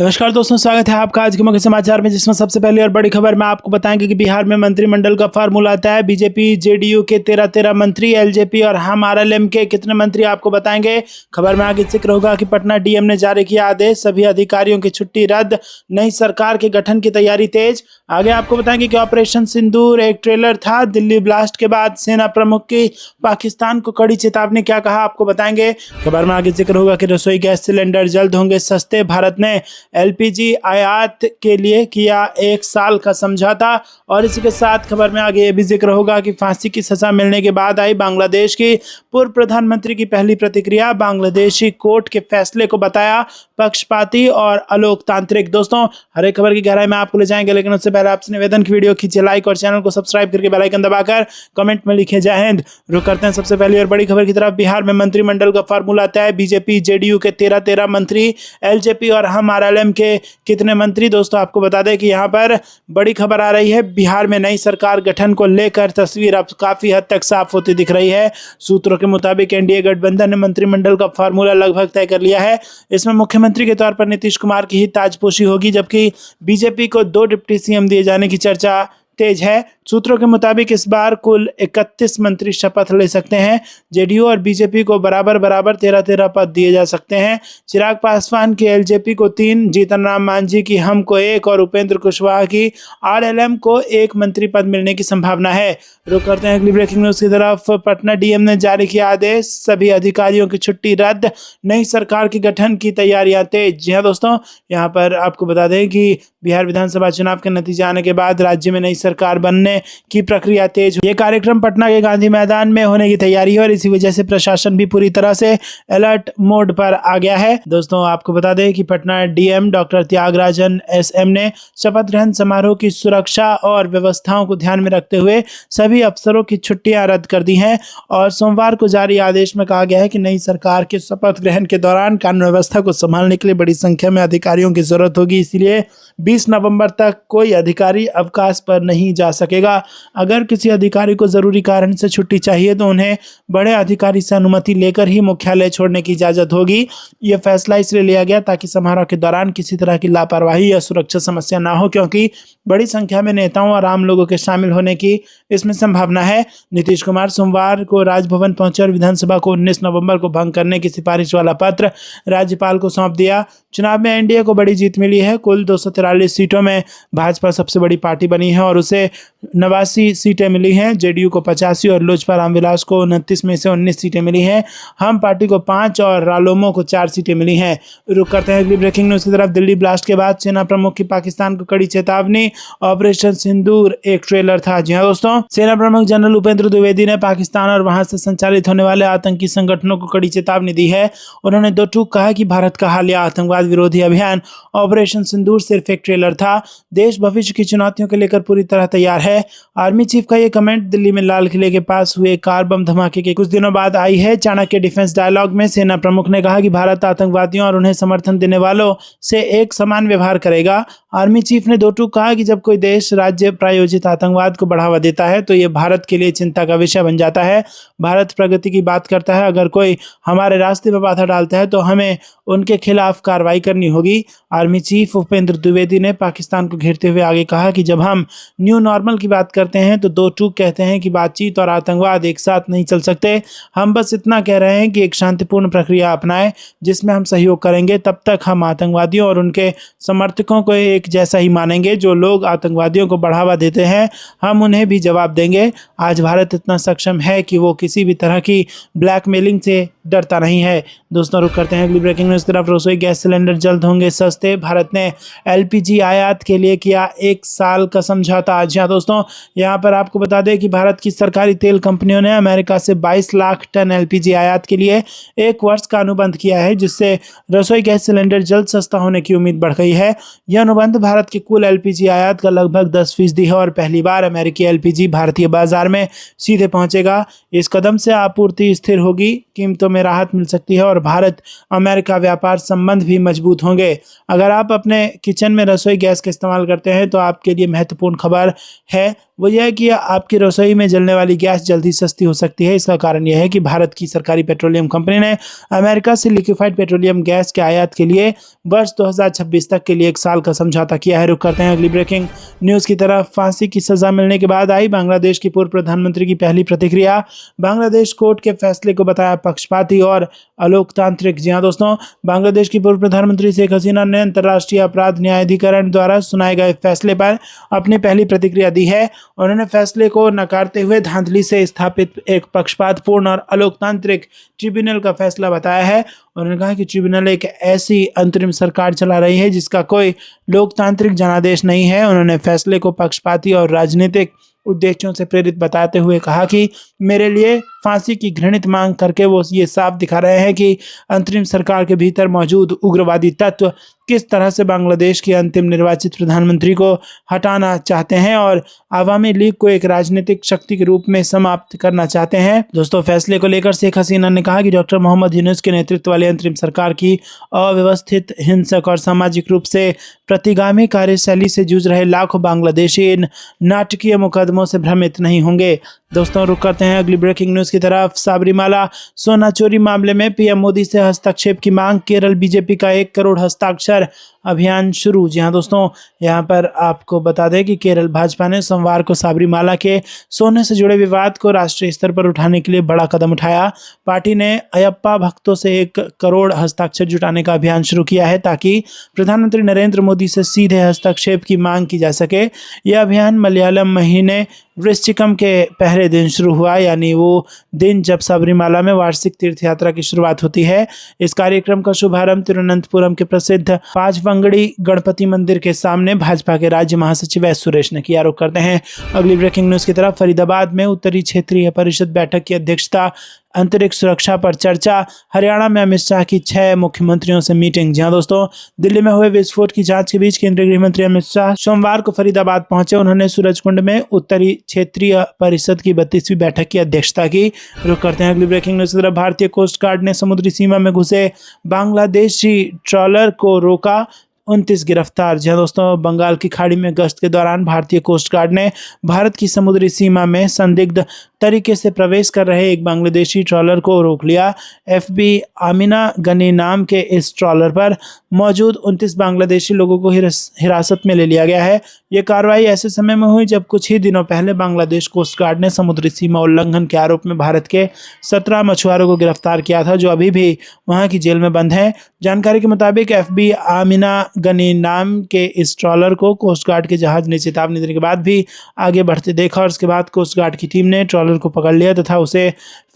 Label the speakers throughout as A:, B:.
A: नमस्कार दोस्तों, स्वागत है आपका आज के मुख्य समाचार में, जिसमें सबसे पहले और बड़ी खबर मैं आपको बताएंगे कि बिहार में मंत्रिमंडल का फार्मूला आता है। बीजेपी जेडीयू के 13 मंत्री, एलजेपी और हम आरएलएम के कितने मंत्री आपको बताएंगे। खबर में आगे जिक्र होगा कि पटना डीएम ने जारी किया आदेश, सभी अधिकारियों की छुट्टी रद्द, नई सरकार के गठन की तैयारी तेज। आगे आपको बताएंगे कि ऑपरेशन सिंदूर एक ट्रेलर था, दिल्ली ब्लास्ट के बाद सेना प्रमुख की पाकिस्तान को कड़ी चेतावनी, क्या कहा आपको बताएंगे। खबर में आगे जिक्र होगा कि रसोई गैस सिलेंडर जल्द होंगे सस्ते, भारत ने एलपीजी आयात के लिए किया 1 साल का समझौता। और इसी के साथ खबर में आगे ये भी जिक्र होगा कि फांसी की सजा मिलने के बाद आई बांग्लादेश की पूर्व प्रधानमंत्री की पहली प्रतिक्रिया, बांग्लादेशी कोर्ट के फैसले को बताया पक्षपाती और अलोकतांत्रिक। दोस्तों, हर एक खबर की गहराई में आपको ले जाएंगे, लेकिन उससे पहले आपसे निवेदन की वीडियो खींचे लाइक और चैनल को सब्सक्राइब करके बेल आइकन दबाकर कमेंट में लिखे जय हिंद। रुक करते हैं सबसे पहले और बड़ी खबर की तरफ। बिहार में मंत्रिमंडल का फार्मूला आता है। बीजेपी जेडीयू के 13 मंत्री, एलजेपी और हम आरएलएम के कितने मंत्री। दोस्तों, आपको बता दें कि यहाँ पर बड़ी खबर आ रही है। बिहार में नई सरकार गठन को लेकर तस्वीर अब काफी हद तक साफ होती दिख रही है। सूत्रों के मुताबिक एनडीए गठबंधन ने मंत्रिमंडल का फार्मूला लगभग तय कर लिया है। इसमें मुख्यमंत्री के तौर पर नीतीश कुमार की ही ताजपोशी होगी, जबकि बीजेपी को 2 डिप्टी सीएम दिए जाने की चर्चा तेज है। सूत्रों के मुताबिक इस बार कुल 31 मंत्री शपथ ले सकते हैं। जेडीयू और बीजेपी को बराबर 13 पद दिए जा सकते हैं। चिराग पासवान की एलजेपी को 3, जीतन राम मांझी की हम को 1 और उपेंद्र कुशवाहा की आरएलएम को 1 मंत्री पद मिलने की संभावना है। रुक करते हैं अगली ब्रेकिंग न्यूज की तरफ। पटना डीएम ने जारी किया आदेश, सभी अधिकारियों की छुट्टी रद्द, नई सरकार के गठन की तैयारियां तेज। जी हाँ दोस्तों, यहाँ पर आपको बता दें कि बिहार विधानसभा चुनाव के नतीजे आने के बाद राज्य में नई सरकार बनने की प्रक्रिया तेज। ये कार्यक्रम पटना के गांधी मैदान में होने की तैयारी है और इसी वजह से प्रशासन भी पूरी तरह से अलर्ट मोड पर आ गया है। दोस्तों, आपको बता दें कि Patna DM doctor Thyagarajan SM ने शपथ ग्रहण समारोह की सुरक्षा और व्यवस्थाओं को ध्यान में रखते हुए सभी अफसरों की छुट्टियां रद्द कर दी हैं। और सोमवार को जारी आदेश में कहा गया है कि नई सरकार के शपथ ग्रहण के दौरान कानून व्यवस्था को संभालने के लिए बड़ी संख्या में अधिकारियों की जरूरत होगी, इसलिए 20 नवंबर तक कोई अधिकारी अवकाश पर नहीं जा सकेगा। अगर किसी अधिकारी को जरूरी कारण से छुट्टी चाहिए तो उन्हें बड़े अधिकारी से अनुमति लेकर ही मुख्यालय छोड़ने की इजाजत होगी। यह फैसला इसलिए लिया गया ताकि समारोह के दौरान किसी तरह की लापरवाही या सुरक्षा समस्या ना हो, क्योंकि बड़ी संख्या में नेताओं और आम लोगों के शामिल होने की इसमें संभावना है। नीतीश कुमार सोमवार को राजभवन पहुंचे और विधानसभा को 19 नवंबर को भंग करने की सिफारिश वाला पत्र राज्यपाल को सौंप दिया। चुनाव में एनडीए को बड़ी जीत मिली है। कुल 243 सीटों में भाजपा सबसे बड़ी पार्टी बनी है और उसे 89 सीटें मिली हैं। जेडीयू को 85 और लोजपा रामविलास को 29 में से 19 सीटें मिली हैं। हम पार्टी को 5 और रालोमो को 4 सीटें मिली हैं। रुक करते हैं अगली ब्रेकिंग न्यूज की तरफ। दिल्ली ब्लास्ट के बाद सेना प्रमुख की पाकिस्तान को कड़ी चेतावनी, ऑपरेशन सिंदूर एक ट्रेलर था। जी हाँ दोस्तों, सेना प्रमुख जनरल उपेंद्र द्विवेदी ने पाकिस्तान और वहां से संचालित होने वाले आतंकी संगठनों को कड़ी चेतावनी दी है। उन्होंने 2 टूक कहा कि भारत का हालिया आतंकवाद विरोधी अभियान ऑपरेशन सिंदूर सिर्फ एक ट्रेलर था। देश भविष्य की चुनौतियों को लेकर पूरी तरह तैयार है। आर्मी चीफ का ये कमेंट दिल्ली में लाल किले के पास हुए कार बम धमाके के कुछ दिनों बाद आई है। चाणक्य डिफेंस डायलॉग में सेना प्रमुख ने कहा कि भारत आतंकवादियों और उन्हें समर्थन देने वालों से एक समान व्यवहार करेगा। आर्मी चीफ ने 2 टूक कहा कि जब कोई देश राज्य प्रायोजित आतंकवाद को बढ़ावा देता है तो ये भारत के लिए चिंता का विषय बन जाता है। भारत प्रगति की बात करता है, अगर कोई हमारे रास्ते में बाधा डालता है तो हमें उनके खिलाफ कार्रवाई करनी होगी। आर्मी चीफ उपेंद्र द्विवेदी ने पाकिस्तान को घेरते हुए आगे कहा कि जब हम न्यू नॉर्मल की बात करते हैं तो 2 टूक कहते हैं कि बातचीत और आतंकवाद एक साथ नहीं चल सकते। हम बस इतना कह रहे हैं कि एक शांतिपूर्ण प्रक्रिया अपनाएं जिसमें हम सहयोग करेंगे। तब तक हम आतंकवादियों और उनके समर्थकों को एक जैसा ही मानेंगे। जो लोग आतंकवादियों को बढ़ावा देते हैं हम उन्हें भी जवाब देंगे। आज भारत इतना सक्षम है कि वो किसी भी तरह की ब्लैकमेलिंग से डरता नहीं है। दोस्तों, रुक करते हैं अगली ब्रेकिंग न्यूज की तरफ। रसोई गैस सिलेंडर जल्द होंगे सस्ते, भारत ने एलपीजी आयात के लिए किया 1 साल का समझौता। आज यहाँ दोस्तों, यहाँ पर आपको बता दें कि भारत की सरकारी तेल कंपनियों ने अमेरिका से 22 लाख टन एलपीजी आयात के लिए 1 वर्ष का अनुबंध किया है, जिससे रसोई गैस सिलेंडर जल्द सस्ता होने की उम्मीद बढ़ गई है। यह अनुबंध भारत की कुल एलपीजी आयात का लगभग 10% है और पहली बार अमेरिकी एलपीजी भारतीय बाजार में सीधे पहुंचेगा। इस कदम से आपूर्ति स्थिर होगी, कीमतों में राहत मिल सकती है और भारत अमेरिका व्यापार संबंध भी मजबूत होंगे। अगर आप अपने किचन में रसोई गैस का इस्तेमाल करते हैं तो आपके लिए महत्वपूर्ण खबर खबर है वो यह है कि आपकी रसोई में जलने वाली गैस जल्दी सस्ती हो सकती है। इसका कारण यह है कि भारत की सरकारी पेट्रोलियम कंपनी ने अमेरिका से लिक्विफाइड पेट्रोलियम गैस के आयात के लिए वर्ष 2026 तक के लिए 1 साल का समझौता किया है। रुक करते हैं अगली ब्रेकिंग न्यूज़ की तरफ। फांसी की सजा मिलने के बाद आई बांग्लादेश की पूर्व प्रधानमंत्री की पहली प्रतिक्रिया। बांग्लादेश कोर्ट के फैसले को बताया पक्षपाती और अलोकतांत्रिक। जी हाँ दोस्तों, बांग्लादेश की पूर्व प्रधानमंत्री शेख हसीना ने अंतर्राष्ट्रीय अपराध न्यायाधिकरण द्वारा सुनाए गए फैसले पर अपनी पहली प्रतिक्रिया दी है। उन्होंने फैसले को नकारते हुए धांधली से स्थापित एक पक्षपातपूर्ण और अलोकतांत्रिक ट्रिब्यूनल का फैसला बताया है। उन्होंने कहा कि ट्रिब्यूनल एक ऐसी अंतरिम सरकार चला रही है जिसका कोई लोकतांत्रिक जनादेश नहीं है। उन्होंने फैसले को पक्षपाती और राजनीतिक उद्देश्यों से प्रेरित बताते हुए कहा कि मेरे लिए फांसी की घृणित मांग करके वो ये साफ दिखा रहे हैं कि अंतरिम सरकार के भीतर मौजूद उग्रवादी तत्व किस तरह से बांग्लादेश के अंतिम निर्वाचित प्रधानमंत्री को हटाना चाहते हैं और आवामी लीग को एक राजनीतिक शक्ति के रूप में समाप्त करना चाहते हैं। दोस्तों, फैसले को लेकर शेख हसीना ने कहा कि डॉक्टर मोहम्मद यूनुस के नेतृत्व वाली अंतरिम सरकार की अव्यवस्थित, हिंसक और सामाजिक रूप से प्रतिगामी कार्यशैली से जूझ रहे लाखों बांग्लादेशी इन नाटकीय मुकदमों से भ्रमित नहीं होंगे। दोस्तों, रुक करते हैं अगली ब्रेकिंग न्यूज़ की तरफ। साबरीमाला सोना चोरी मामले में पीएम मोदी से हस्तक्षेप की मांग। केरल बीजेपी का 1 करोड़ हस्ताक्षर अभियान शुरू। जी हाँ दोस्तों, यहाँ पर आपको बता दें कि केरल भाजपा ने सोमवार को साबरीमाला के सोने से जुड़े विवाद को राष्ट्रीय स्तर पर उठाने के लिए बड़ा कदम उठाया। पार्टी ने अयप्पा भक्तों से 1 करोड़ हस्ताक्षर जुटाने का अभियान शुरू किया है ताकि प्रधानमंत्री नरेंद्र मोदी से सीधे हस्तक्षेप की मांग की जा सके। यह अभियान मलयालम महीने वृश्चिकम के पहले दिन शुरू हुआ, यानी वो दिन जब सबरीमाला में वार्षिक तीर्थ यात्रा की शुरुआत होती है। इस कार्यक्रम का शुभारंभ तिरुवनंतपुरम के प्रसिद्ध 5 वंगड़ी गणपति मंदिर के सामने भाजपा के राज्य महासचिव एस सुरेश ने किया। रुक करते हैं अगली ब्रेकिंग न्यूज़ की तरफ। फरीदाबाद में उत्तरी क्षेत्रीय परिषद बैठक की अध्यक्षता, अंतरिक्ष सुरक्षा पर चर्चा। हरियाणा में अमित शाह की 6 मुख्यमंत्रियों से मीटिंग। जी हाँ दोस्तों, दिल्ली में हुए विस्फोट की जांच के बीच केंद्रीय गृह मंत्री अमित शाह सोमवार को फरीदाबाद पहुंचे। उन्होंने सूरजकुंड में उत्तरी क्षेत्रीय परिषद की 32वीं बैठक की अध्यक्षता की। रुक करते हैं अगली ब्रेकिंग न्यूज़ की तरफ। भारतीय कोस्ट गार्ड ने समुद्री सीमा में घुसे बांग्लादेशी ट्रॉलर को रोका, 29 गिरफ्तार। जी दोस्तों, बंगाल की खाड़ी में गश्त के दौरान भारतीय कोस्ट गार्ड ने भारत की समुद्री सीमा में संदिग्ध तरीके से प्रवेश कर रहे एक बांग्लादेशी ट्रॉलर को रोक लिया। एफबी आमिना गनी नाम के इस ट्रॉलर पर मौजूद 29 बांग्लादेशी लोगों को हिरासत में ले लिया गया है। ये कार्रवाई ऐसे समय में हुई जब कुछ ही दिनों पहले बांग्लादेश कोस्ट गार्ड ने समुद्री सीमा उल्लंघन के आरोप में भारत के 17 मछुआरों को गिरफ्तार किया था, जो अभी भी वहां की जेल में बंद हैं। जानकारी के मुताबिक एफबी आमिना गनी नाम के इस ट्रॉलर को कोस्ट गार्ड के जहाज ने चेतावनी देने के बाद भी आगे बढ़ते देखा और उसके बाद कोस्ट गार्ड की टीम ने ट्रॉलर को पकड़ लिया तथा उसे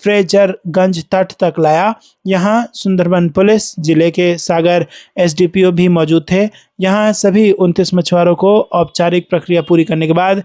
A: फ्रेजरगंज तट तक लाया। यहां सुंदरबन पुलिस, जिले के सागर एसडीपीओ भी मौजूद थे। यहां सभी 29 मछुआरों को औपचारिक प्रक्रिया पूरी करने के बाद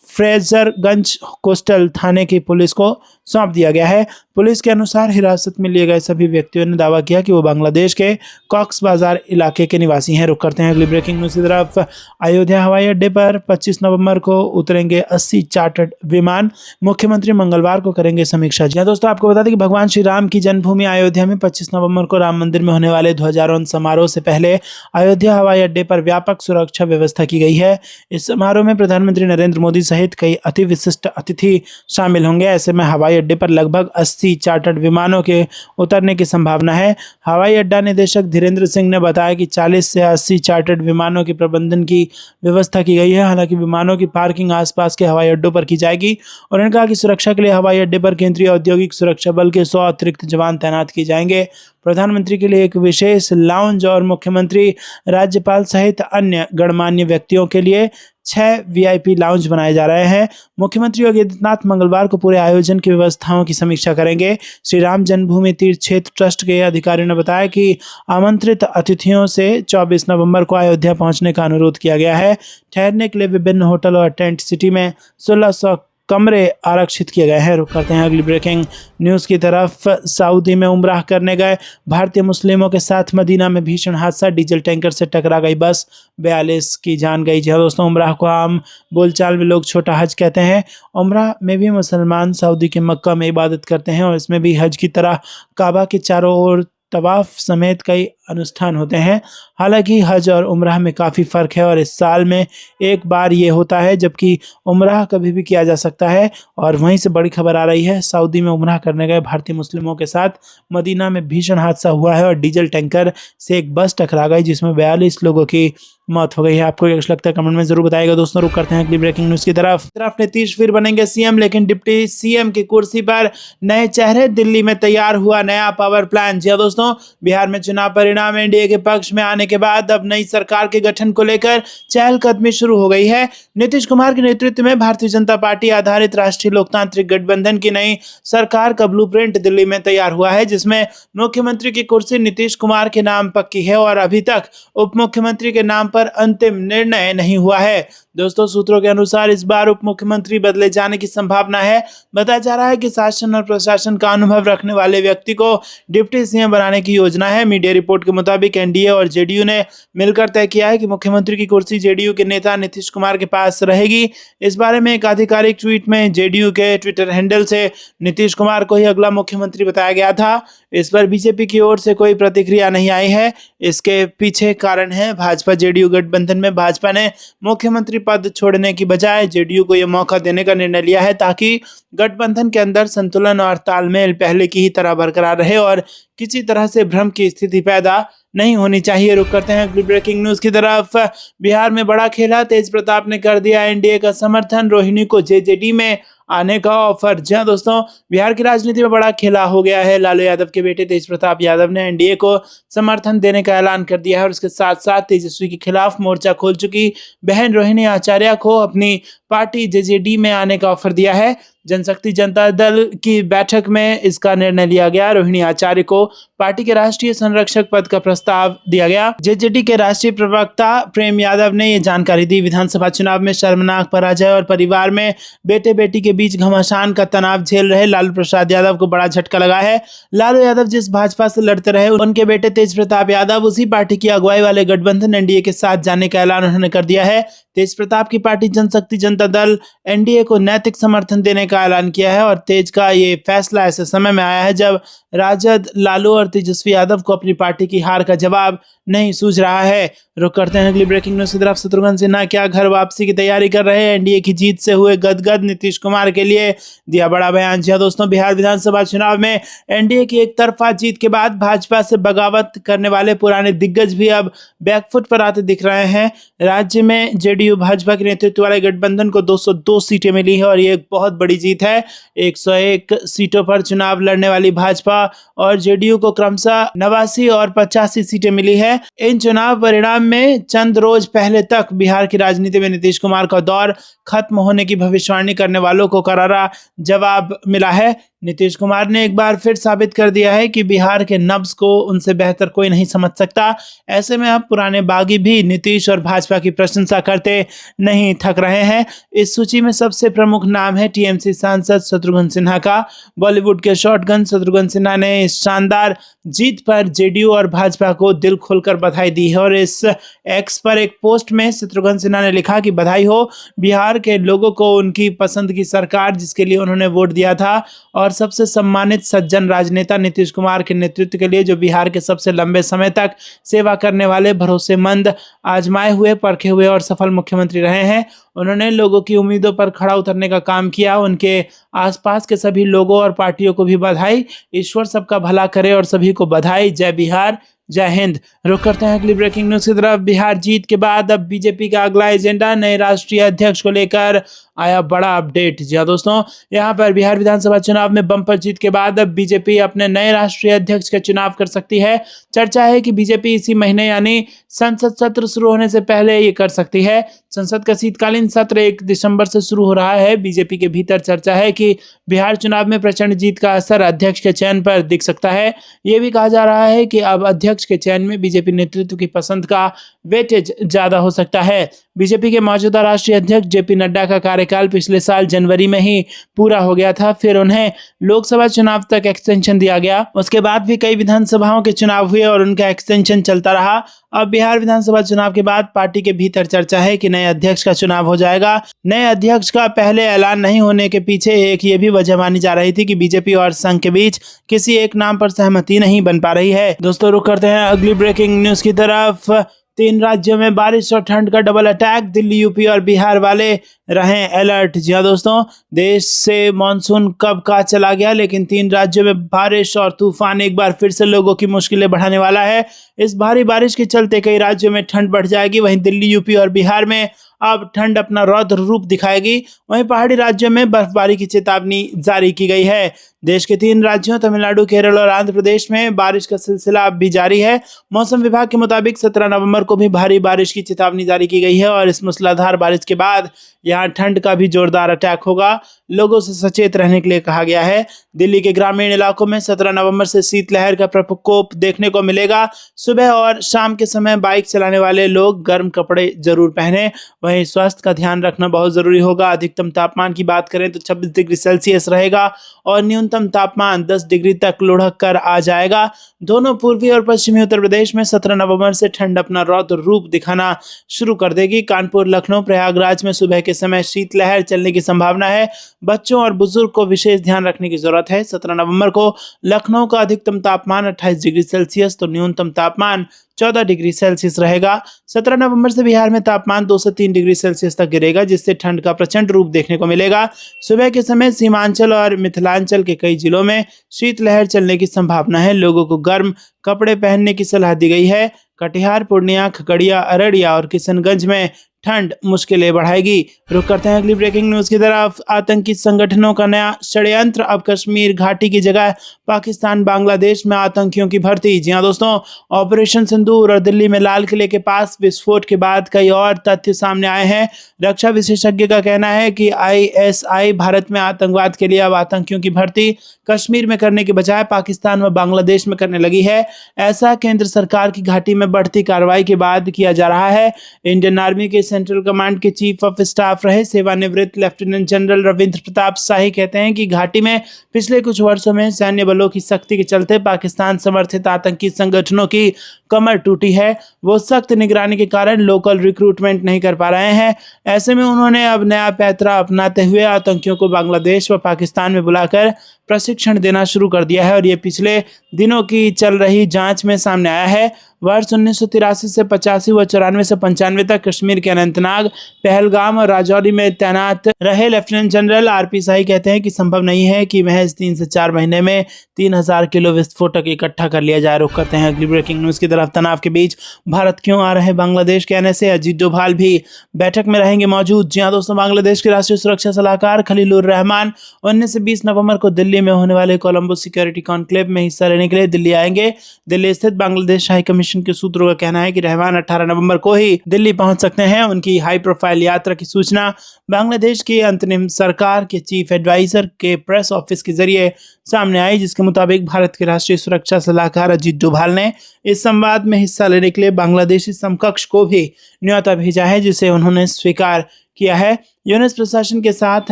A: फ्रेजरगंज कोस्टल थाने की पुलिस को सौंप दिया गया है। पुलिस के अनुसार हिरासत में लिए गए सभी व्यक्तियों ने दावा किया कि वो बांग्लादेश के कॉक्स बाजार इलाके के निवासी हैं। रुक करते हैं अगली ब्रेकिंग न्यूज़ की तरफ। अयोध्या हवाई अड्डे पर 25 नवंबर को उतरेंगे 80 चार्टर्ड विमान। मुख्यमंत्री मंगलवार को करेंगे समीक्षा। जी दोस्तों, आपको बता दें कि भगवान श्री राम की जन्मभूमि अयोध्या में 25 नवंबर को राम मंदिर में होने वाले ध्वजारोहण समारोह से पहले अयोध्या हवाई अड्डे पर व्यापक सुरक्षा व्यवस्था की गई है। इस समारोह में प्रधानमंत्री नरेंद्र मोदी सहित कई अति विशिष्ट अतिथि शामिल होंगे। ऐसे में हवाई अड्डे पर लगभग 80 चार्टर्ड विमानों के उतरने की संभावना है। हवाई अड्डा निदेशक धीरेन्द्र सिंह ने बताया कि 40 से 80 चार्टर्ड विमानों के प्रबंधन की व्यवस्था की गई है। हालांकि विमानों की पार्किंग आसपास के हवाई अड्डों पर की जाएगी। उन्होंने कहा कि सुरक्षा के लिए हवाई अड्डे पर केंद्रीय औद्योगिक सुरक्षा बल के 100 अतिरिक्त जवान तैनात किए जाएंगे। प्रधानमंत्री के लिए एक विशेष लाउंज और मुख्यमंत्री, राज्यपाल सहित अन्य गणमान्य व्यक्तियों के लिए 6 वीआईपी लाउंज बनाए जा रहे हैं। मुख्यमंत्री योगी आदित्यनाथ मंगलवार को पूरे आयोजन की व्यवस्थाओं की समीक्षा करेंगे। श्री राम जन्मभूमि तीर्थ क्षेत्र ट्रस्ट के अधिकारियों ने बताया कि आमंत्रित अतिथियों से 24 नवंबर को अयोध्या पहुंचने का अनुरोध किया गया है। ठहरने के लिए विभिन्न होटल और टेंट सिटी में 1600 कमरे आरक्षित किए गए हैं। रुक करते हैं अगली ब्रेकिंग न्यूज़ की तरफ। सऊदी में उम्राह करने गए भारतीय मुस्लिमों के साथ मदीना में भीषण हादसा, डीजल टैंकर से टकरा गई बस, 42 की जान गई। जी दोस्तों, उम्राह को आम बोलचाल में लोग छोटा हज कहते हैं। उम्राह में भी मुसलमान सऊदी के मक्का में इबादत करते हैं और इसमें भी हज की तरह काबा के चारों ओर तवाफ समेत कई अनुष्ठान होते हैं। हालांकि हज और उम्राह में काफ़ी फ़र्क है और इस साल में एक बार ये होता है, जबकि उम्राह कभी भी किया जा सकता है। और वहीं से बड़ी खबर आ रही है, सऊदी में उम्राह करने गए भारतीय मुस्लिमों के साथ मदीना में भीषण हादसा हुआ है और डीजल टैंकर से एक बस टकरा गई, जिसमें 42 लोगों की मौत हो गई है। आपको क्या लगता है कमेंट में जरूर बताइएगा। दोस्तों रुक करते हैं अगली ब्रेकिंग न्यूज की तरफ नीतीश फिर बनेंगे सीएम, लेकिन डिप्टी सीएम की कुर्सी पर नए चेहरे। दिल्ली में तैयार हुआ नया पावर प्लान। जी दोस्तों, बिहार में चुनाव परिणाम एनडीए के पक्ष में आने के बाद अब नई सरकार के गठन को लेकर चहलकदमी शुरू हो गई है। नीतीश कुमार के नेतृत्व में भारतीय जनता पार्टी आधारित राष्ट्रीय लोकतांत्रिक गठबंधन की नई सरकार का ब्लूप्रिंट दिल्ली में तैयार हुआ है, जिसमें मुख्यमंत्री की कुर्सी नीतीश कुमार के नाम पक्की है और अभी तक उप मुख्यमंत्री के नाम पर अंतिम निर्णय नहीं हुआ है। दोस्तों, सूत्रों के अनुसार इस बार उप मुख्यमंत्री बदले जाने की संभावना है। बताया जा रहा है कि शासन और प्रशासन का अनुभव रखने वाले व्यक्ति को डिप्टी सीएम बनाने की योजना है। मीडिया रिपोर्ट के मुताबिक एनडीए और जेडीयू ने मिलकर तय किया है कि मुख्यमंत्री की कुर्सी जेडीयू के नेता नीतीश कुमार के पास रहेगी। इस बारे में एक आधिकारिक ट्वीट में जेडीयू के ट्विटर हैंडल से नीतीश कुमार को ही अगला मुख्यमंत्री बताया गया था। इस पर बीजेपी की ओर से कोई प्रतिक्रिया नहीं आई है। इसके पीछे कारण है भाजपा जेडीयू गठबंधन में भाजपा ने मुख्यमंत्री पद छोड़ने की बजाय जेडीयू को यह मौका देने का निर्णय लिया है, ताकि गठबंधन के अंदर संतुलन और तालमेल पहले की ही तरह बरकरार रहे और किसी तरह से भ्रम की स्थिति पैदा नहीं होनी चाहिए। रुक करते हैं अगली ब्रेकिंग न्यूज की तरफ। बिहार में बड़ा खेला, तेज प्रताप ने कर दिया एनडीए का समर्थन, रोहिणी को जेजेडी में आने का ऑफर। जी हाँ दोस्तों, बिहार की राजनीति में बड़ा खेला हो गया है। लालू यादव के बेटे तेज प्रताप यादव ने एनडीए को समर्थन देने का ऐलान कर दिया है और उसके साथ साथ तेजस्वी के खिलाफ मोर्चा खोल चुकी बहन रोहिणी आचार्य को अपनी पार्टी जेजेडी में आने का ऑफर दिया है। जनशक्ति जनता दल की बैठक में इसका निर्णय लिया गया। रोहिणी आचार्य को पार्टी के राष्ट्रीय संरक्षक पद का प्रस्ताव दिया गया। जेजेडी के राष्ट्रीय प्रवक्ता प्रेम यादव ने ये जानकारी दी। विधानसभा चुनाव में शर्मनाक पराजय और परिवार में बेटे बेटी के बीच घमासान का तनाव झेल रहे लालू प्रसाद यादव को बड़ा झटका लगा है। लालू यादव जिस भाजपा से लड़ते रहे, उनके बेटे तेज प्रताप यादव उसी पार्टी की अगुवाई वाले गठबंधन एनडीए के साथ जाने का ऐलान उन्होंने कर दिया है। तेज प्रताप की पार्टी जनशक्ति जनता दल एनडीए को नैतिक समर्थन देने का ऐलान किया है और तेज का ये फैसला ऐसे समय में आया है जब राजद लालू और तेजस्वी यादव को अपनी पार्टी की हार का जवाब नहीं सूझ रहा है। रुक करते हैं अगली ब्रेकिंग न्यूज की तरफ। शत्रुघ्न सिन्हा क्या घर वापसी की तैयारी कर रहे हैं? एनडीए की जीत से हुए गदगद, नीतीश कुमार के लिए दिया बड़ा बयान। जी दोस्तों, बिहार विधानसभा चुनाव में एनडीए की एक तरफा जीत के बाद भाजपा से बगावत करने वाले पुराने दिग्गज भी अब बैकफुट पर आते दिख रहे हैं। राज्य में जेडीयू भाजपा के नेतृत्व वाले गठबंधन को 202 सीटें मिली है और ये एक बहुत बड़ी जीत है। 101 सीटों पर चुनाव लड़ने वाली भाजपा और जेडीयू को क्रमशः 89 और 85 सीटें मिली है। इन चुनाव परिणाम में चंद रोज पहले तक बिहार की राजनीति में नीतीश कुमार का दौर खत्म होने की भविष्यवाणी करने वालों को करारा जवाब मिला है। नीतीश कुमार ने एक बार फिर साबित कर दिया है कि बिहार के नब्ज को उनसे बेहतर कोई नहीं समझ सकता। ऐसे में अब पुराने बागी भी नीतीश और भाजपा की प्रशंसा करते नहीं थक रहे हैं। इस सूची में सबसे प्रमुख नाम है टीएमसी सांसद शत्रुघ्न सिन्हा का। बॉलीवुड के शॉटगन शत्रुघ्न सिन्हा ने इस शानदार जीत पर जेडीयू और भाजपा को दिल खोलकर बधाई दी है और इस एक्स पर एक पोस्ट में शत्रुघ्न सिन्हा ने लिखा कि बधाई हो बिहार के लोगों को उनकी पसंद की सरकार जिसके लिए उन्होंने वोट दिया था और सबसे सम्मानित सज्जन राजनेता नीतीश कुमार के नेतृत्व के लिए जो बिहार के सबसे लंबे समय तक सेवा करने वाले भरोसेमंद, आजमाए हुए, परखे हुए और सफल मुख्यमंत्री रहे हैं। उन्होंने लोगों की उम्मीदों पर खड़ा उतरने का काम किया। उनके आसपास के सभी लोगों और पार्टियों को भी बधाई। ईश्वर सबका भला करे और सभी को बधाई। जय बिहार, जय हिंद। रुक करते हैं अगली ब्रेकिंग न्यूज की तरफ। बिहार जीत के बाद अब बीजेपी का अगला एजेंडा नए राष्ट्रीय अध्यक्ष को लेकर आया बड़ा अपडेट। जी हाँ दोस्तों, यहाँ पर बिहार विधानसभा चुनाव में बम्पर जीत के बाद अब बीजेपी अपने नए राष्ट्रीय अध्यक्ष का चुनाव कर सकती है। चर्चा है कि बीजेपी इसी महीने यानी संसद सत्र शुरू होने से पहले ये कर सकती है। संसद का शीतकालीन सत्र 1 दिसंबर से शुरू हो रहा है। बीजेपी के भीतर चर्चा है कि बिहार चुनाव में प्रचंड जीत का असर अध्यक्ष के चयन पर दिख सकता है। ये भी कहा जा रहा है कि अब अध्यक्ष के चयन में बीजेपी नेतृत्व की पसंद का वेटेज ज्यादा हो सकता है। बीजेपी के मौजूदा राष्ट्रीय अध्यक्ष जेपी नड्डा का कार्यकाल पिछले साल जनवरी में ही पूरा हो गया था। फिर उन्हें लोकसभा चुनाव तक एक्सटेंशन दिया गया। उसके बाद भी कई विधानसभाओं के चुनाव हुए और उनका एक्सटेंशन चलता रहा। अब बिहार विधानसभा चुनाव के बाद पार्टी के भीतर चर्चा है कि नए अध्यक्ष का चुनाव हो जाएगा। नए अध्यक्ष का पहले ऐलान नहीं होने के पीछे एक ये भी वजह मानी जा रही थी कि बीजेपी और संघ के बीच किसी एक नाम पर सहमति नहीं बन पा रही है। दोस्तों, रुक करते हैं अगली ब्रेकिंग न्यूज की तरफ। 3 राज्यों में बारिश और ठंड का डबल अटैक, दिल्ली, यूपी और बिहार वाले रहें अलर्ट। जी हाँ दोस्तों, देश से मानसून कब का चला गया, लेकिन 3 राज्यों में बारिश और तूफान एक बार फिर से लोगों की मुश्किलें बढ़ाने वाला है। इस भारी बारिश के चलते कई राज्यों में ठंड बढ़ जाएगी। वहीं दिल्ली, यूपी और बिहार में अब ठंड अपना रौद्र रूप दिखाएगी। वहीं पहाड़ी राज्यों में बर्फबारी की चेतावनी जारी की गई है। देश के 3 राज्यों तमिलनाडु, केरल और आंध्र प्रदेश में बारिश का सिलसिला अब भी जारी है। मौसम विभाग के मुताबिक 17 नवंबर को भी भारी बारिश की चेतावनी जारी की गई है और इस मूसलाधार बारिश के बाद यहाँ ठंड का भी जोरदार अटैक होगा। लोगों से सचेत रहने के लिए कहा गया है। दिल्ली के ग्रामीण इलाकों में 17 नवंबर से शीतलहर का प्रकोप देखने को मिलेगा। सुबह और शाम के समय बाइक चलाने वाले लोग गर्म कपड़े जरूर पहने। वहीं स्वास्थ्य का ध्यान रखना बहुत जरूरी होगा। अधिकतम तापमान की बात करें तो 26 डिग्री सेल्सियस रहेगा और न्यूनतम तापमान 10 डिग्री तक लुढ़क कर आ जाएगा। दोनों पूर्वी और पश्चिमी उत्तर प्रदेश में 17 नवंबर से ठंड अपना रौद्र रूप दिखाना शुरू कर देगी। कानपुर, लखनऊ, प्रयागराज में सुबह के समय शीतलहर चलने की संभावना है। बच्चों और बुजुर्ग को विशेष ध्यान रखने की जरूरत है। 17 नवंबर को लखनऊ का अधिकतम तापमान 28 डिग्री सेल्सियस तो न्यूनतम तापमान 14 डिग्री सेल्सियस रहेगा। 17 नवंबर से बिहार में तापमान 2 से 3 डिग्री सेल्सियस तक गिरेगा, जिससे ठंड का प्रचंड रूप देखने को मिलेगा। सुबह के समय सीमांचल और मिथिलांचल के कई जिलों में शीतलहर चलने की संभावना है। लोगों को गर्म कपड़े पहनने की सलाह दी गई है। कटिहार, पूर्णिया, खगड़िया, अररिया और किशनगंज में ठंड मुश्किलें बढ़ाएगी। रुक करते हैं अगली ब्रेकिंग न्यूज की तरफ। आतंकी संगठनों का नया षड्यंत्र, अब कश्मीर घाटी की जगह पाकिस्तान, बांग्लादेश में आतंकियों की भर्ती। जी हां दोस्तों, ऑपरेशन सिंदूर और दिल्ली में लाल किले के पास विस्फोट के बाद कई और तथ्य सामने आए हैं। रक्षा विशेषज्ञ का कहना है कि ISI भारत में आतंकवाद के लिए अब आतंकियों की भर्ती कश्मीर में करने के बजाय पाकिस्तान व बांग्लादेश में करने लगी है। ऐसा केंद्र सरकार की घाटी में बढ़ती कार्रवाई के बाद किया जा रहा है। इंडियन आर्मी के सेंट्रल कमांड के चीफ ऑफ स्टाफ रहे सेवानिवृत्त लेफ्टिनेंट जनरल रविंद्र प्रताप शाही कहते हैं कि घाटी में पिछले कुछ वर्षों में सैन्य बलों की सख्ती के चलते पाकिस्तान समर्थित आतंकी संगठनों की कमर टूटी है। वो सख्त निगरानी के कारण लोकल रिक्रूटमेंट नहीं कर पा रहे हैं। ऐसे में उन्होंने अब नया पैंतरा अपनाते हुए आतंकियों को बांग्लादेश व पाकिस्तान में बुलाकर प्रशिक्षण देना शुरू कर दिया है और ये पिछले दिनों की चल रही जांच में सामने आया है। वर्ष 1983 से 85 व 94 से 95 तक कश्मीर के अनंतनाग, पहलगाम और राजौरी में तैनात रहे लेफ्टिनेंट जनरल RP शाही कहते हैं कि संभव नहीं है कि महज 3 से 4 महीने में 3000 किलो विस्फोटक इकट्ठा कर लिया जाए। रुक करते हैं अगली ब्रेकिंग न्यूज की तरफ। तनाव के बीच भारत क्यों आ रहे बांग्लादेश, कहने से अजीत डोभाल भी बैठक में रहेंगे मौजूद। जी हाँ दोस्तों, बांग्लादेश के राष्ट्रीय सुरक्षा सलाहकार खलीलुर रहमान 19 से 20 नवंबर को दिल्ली में होने वाले कोलंबो सिक्योरिटी कॉन्क्लेव में हिस्सा लेने के लिए दिल्ली आएंगे। दिल्ली स्थित बांग्लादेश हाई कमीशन के सूत्रों का कहना है कि रहमान 18 नवंबर को ही दिल्ली पहुंच सकते हैं। उनकी हाई प्रोफाइल यात्रा की सूचना बांग्लादेश की अंतरिम सरकार के चीफ एडवाइजर के प्रेस ऑफिस के जरिए सामने आई, जिसके मुताबिक भारत के राष्ट्रीय सुरक्षा सलाहकार अजीत डोभाल ने इस संवाद में हिस्सा लेने के लिए बांग्लादेशी समकक्ष को भी न्योता भेजा है, जिसे उन्होंने स्वीकार किया है। यूनिस प्रशासन के साथ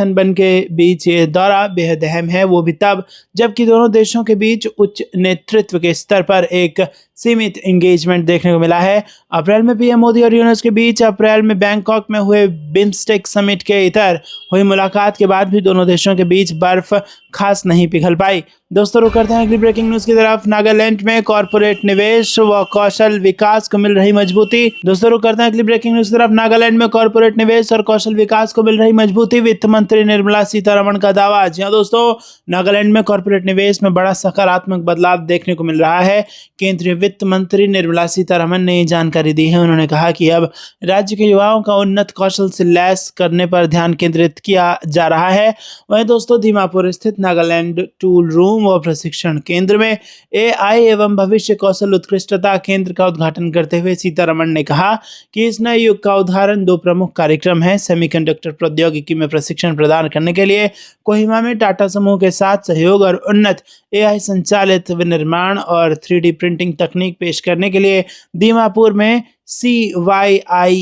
A: अनबन के बीच ये दौरा बेहद अहम है, वो भी तब जबकि दोनों देशों के बीच उच्च नेतृत्व के स्तर पर एक सीमित एंगेजमेंट देखने को मिला है। अप्रैल में पीएम मोदी और यूनिस के बीच अप्रैल में बैंकॉक में हुए बिम्स्टेक समिट के इतर हुई मुलाकात के बाद भी दोनों देशों के बीच बर्फ खास नहीं पिघल पाई। दोस्तों, रुक करते हैं अगली ब्रेकिंग न्यूज की तरफ। नागालैंड में कॉर्पोरेट निवेश व कौशल विकास को मिल रही मजबूती। दोस्तों, रुक करते हैं अगली ब्रेकिंग न्यूज की तरफ। नागालैंड में कॉर्पोरेट निवेश और कौशल विकास को मिल रही मजबूती, वित्त मंत्री निर्मला सीतारमण का दावा। जी हां दोस्तों, नागालैंड में कॉर्पोरेट निवेश में बड़ा सकारात्मक बदलाव देखने को मिल रहा है। केंद्रीय वित्त मंत्री निर्मला सीतारमण ने ये जानकारी दी है। उन्होंने कहा कि अब राज्य के युवाओं का उन्नत कौशल से लैस करने पर ध्यान केंद्रित किया जा रहा है। वहीं दोस्तों, दीमापुर स्थित नागालैंड टूल रूम व प्रशिक्षण केंद्र में AI एवं भविष्य कौशल उत्कृष्टता केंद्र का उद्घाटन करते हुए सीतारमण ने कहा कि इस नए युग का उदाहरण 2 प्रमुख कार्यक्रम है। सेमीकंडक्टर प्रौद्योगिकी में प्रशिक्षण प्रदान करने के लिए कोहिमा में टाटा समूह के साथ सहयोग और उन्नत AI संचालित विनिर्माण और 3D प्रिंटिंग तकनीक पेश करने के लिए दीमापुर में CYIENT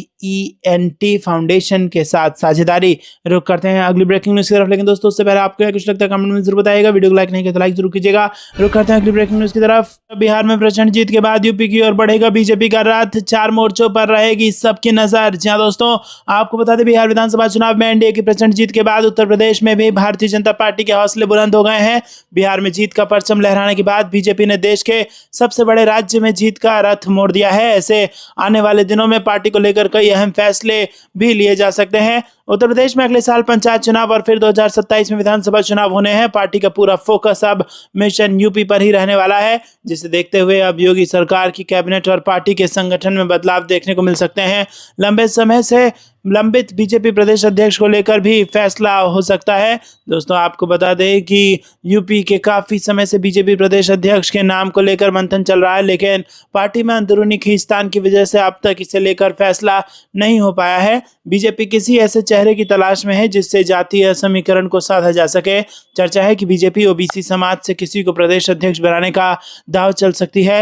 A: फाउंडेशन के साथ साझेदारी। रुक करते हैं अगली ब्रेकिंग न्यूज़ की तरफ, लेकिन दोस्तों उससे पहले आपको क्या कुछ लगता है कमेंट में जरूर बताइएगा। वीडियो को लाइक नहीं किया तो लाइक जरूर कीजिएगा। रुक करते हैं अगली ब्रेकिंग न्यूज़ की तरफ। बिहार में प्रचंड जीत के बाद यूपी की ओर बढ़ेगा बीजेपी का रथ, 4 मोर्चों पर रहेगी सबकी नजर। जी हां दोस्तों, आपको बता दें बिहार विधानसभा चुनाव में एनडीए की प्रचंड जीत के बाद उत्तर प्रदेश में भी भारतीय जनता पार्टी के हौसले बुलंद हो गए हैं। बिहार में जीत का परचम लहराने के बाद बीजेपी ने देश के सबसे बड़े राज्य में जीत का रथ मोड़ दिया है। ऐसे आने वाले दिनों में पार्टी को लेकर कई अहम फैसले भी लिए जा सकते हैं। उत्तर प्रदेश में अगले साल पंचायत चुनाव और फिर 2027 में विधानसभा चुनाव होने हैं। पार्टी का पूरा फोकस अब मिशन यूपी पर ही रहने वाला है, जिसे देखते हुए अब योगी सरकार की कैबिनेट और पार्टी के संगठन में बदलाव देखने को मिल सकते हैं। लंबे समय से लंबित बीजेपी प्रदेश अध्यक्ष को लेकर भी फैसला हो सकता है। दोस्तों आपको बता दें कि यूपी के काफी समय से बीजेपी प्रदेश अध्यक्ष के नाम को लेकर मंथन चल रहा है, लेकिन पार्टी में अंदरूनी खींचतान की वजह से अब तक इसे लेकर फैसला नहीं हो पाया है। बीजेपी किसी ऐसे चेहरे की तलाश में है जिससे जातीय समीकरण को साधा जा सके। चर्चा है कि बीजेपी ओबीसी समाज से किसी को प्रदेश अध्यक्ष बनाने का दांव चल सकती है।